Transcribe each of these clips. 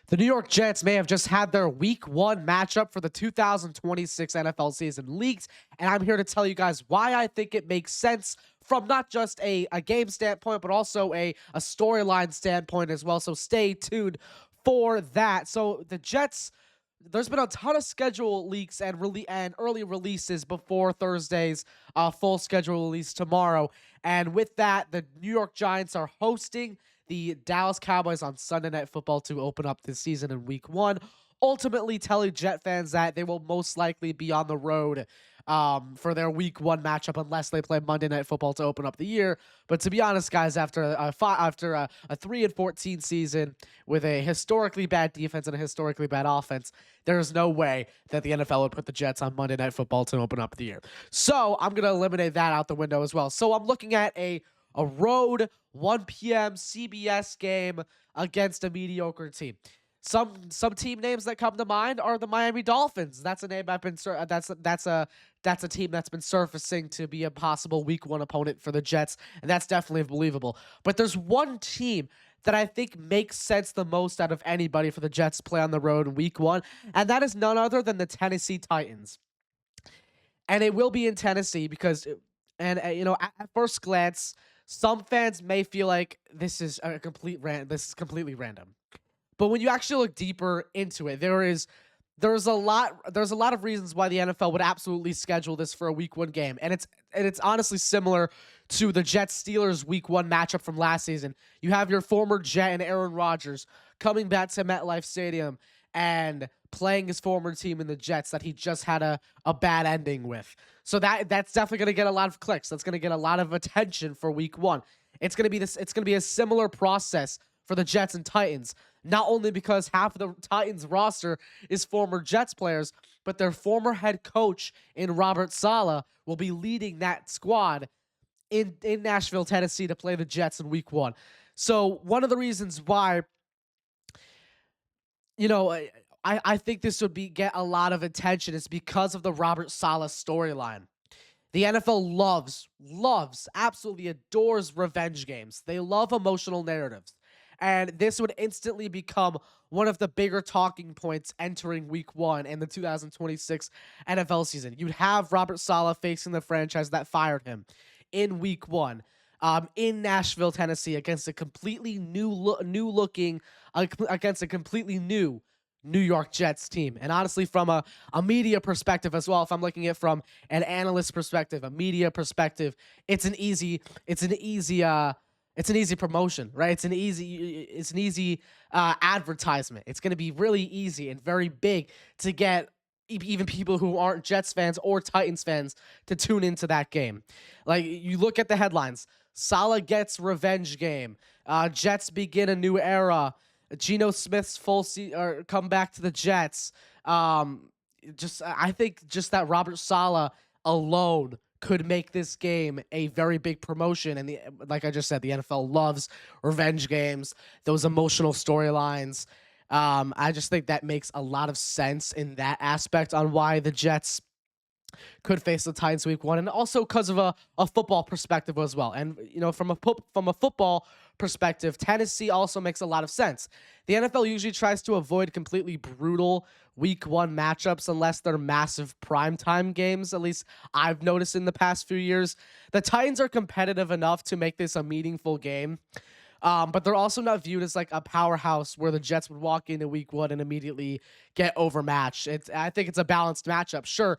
The New York Jets may have just had their week one matchup for the 2026 NFL season leaked, and I'm here to tell you guys why I think it makes sense from not just a game standpoint, but also a storyline standpoint as well. So stay tuned for that. So the Jets, there's been a ton of schedule leaks and early releases before Thursday's full schedule release tomorrow. And with that, the New York Giants are hosting the Dallas Cowboys on Sunday Night Football to open up this season in Week 1, ultimately telling Jet fans that they will most likely be on the road for their Week 1 matchup unless they play Monday Night Football to open up the year. But to be honest, guys, after a 3-14 season with a historically bad defense and a historically bad offense, there is no way that the NFL would put the Jets on Monday Night Football to open up the year. So I'm going to eliminate that out the window as well. So I'm looking at a road 1 p.m. CBS game against a mediocre team. Some team names that come to mind are the Miami Dolphins. That's a name I've been that's a team that's been surfacing to be a possible Week 1 opponent for the Jets, and that's definitely believable. But there's one team that I think makes sense the most out of anybody for the Jets to play on the road in Week 1, and that is none other than the Tennessee Titans. And it will be in Tennessee because, at first glance, some fans may feel like this is completely random. But when you actually look deeper into it, there's a lot of reasons why the NFL would absolutely schedule this for a Week 1 game, and it's honestly similar to the Jets Steelers Week 1 matchup from last season. You have your former Jet and Aaron Rodgers coming back to MetLife Stadium and playing his former team in the Jets that he just had a bad ending with. So that's definitely going to get a lot of clicks. That's going to get a lot of attention for Week 1. It's going to be a similar process for the Jets and Titans, not only because half of the Titans roster is former Jets players, but their former head coach in Robert Saleh will be leading that squad in Nashville, Tennessee to play the Jets in Week 1. So one of the reasons why, I think this would get a lot of attention is because of the Robert Saleh storyline. The NFL absolutely adores revenge games. They love emotional narratives. And this would instantly become one of the bigger talking points entering Week 1 in the 2026 NFL season. You'd have Robert Saleh facing the franchise that fired him in Week 1 in Nashville, Tennessee, against a completely against a completely new New York Jets team. And honestly, from a media perspective as well, if I'm looking at it from an analyst perspective, a media perspective, it's an easy promotion, right? It's an easy advertisement. It's going to be really easy and very big to get even people who aren't Jets fans or Titans fans to tune into that game. Like, you look at the headlines: Saleh gets revenge game. Jets begin a new era. Geno Smith's come back to the Jets. I think just that Robert Saleh alone could make this game a very big promotion. And like I just said, the NFL loves revenge games, those emotional storylines. I just think that makes a lot of sense in that aspect on why the Jets could face the Titans Week 1, and also because of a football perspective as well. And from a football perspective, Tennessee also makes a lot of sense. The NFL usually tries to avoid completely brutal Week 1 matchups unless they're massive primetime games. At least I've noticed in the past few years, the Titans are competitive enough to make this a meaningful game. But they're also not viewed as like a powerhouse where the Jets would walk into Week 1 and immediately get overmatched. I think it's a balanced matchup. Sure,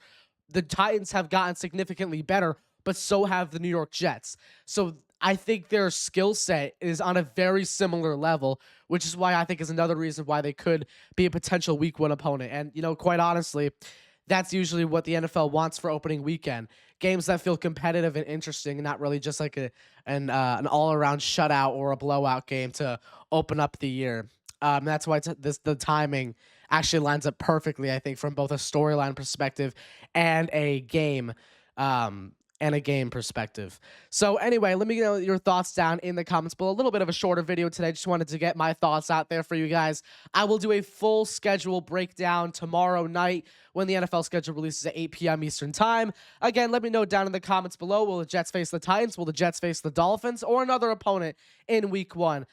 the Titans have gotten significantly better, but so have the New York Jets. So I think their skill set is on a very similar level, which is why I think is another reason why they could be a potential Week 1 opponent. And, quite honestly, that's usually what the NFL wants for opening weekend. Games that feel competitive and interesting, and not really just like an all-around shutout or a blowout game to open up the year. That's why the timing actually lines up perfectly, I think, from both a storyline perspective and a game perspective. So anyway, let me know your thoughts down in the comments below. A little bit of a shorter video today. Just wanted to get my thoughts out there for you guys. I will do a full schedule breakdown tomorrow night when the NFL schedule releases at 8 p.m. Eastern time. Again, let me know down in the comments below. Will the Jets face the Titans? Will the Jets face the Dolphins or another opponent in Week 1?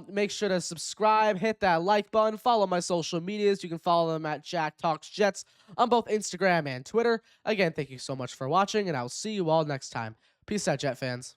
Make sure to subscribe, hit that like button, follow my social medias. You can follow them at Jack Talks Jets on both Instagram and Twitter. Again, thank you so much for watching, and I will see you all next time. Peace out, Jet fans.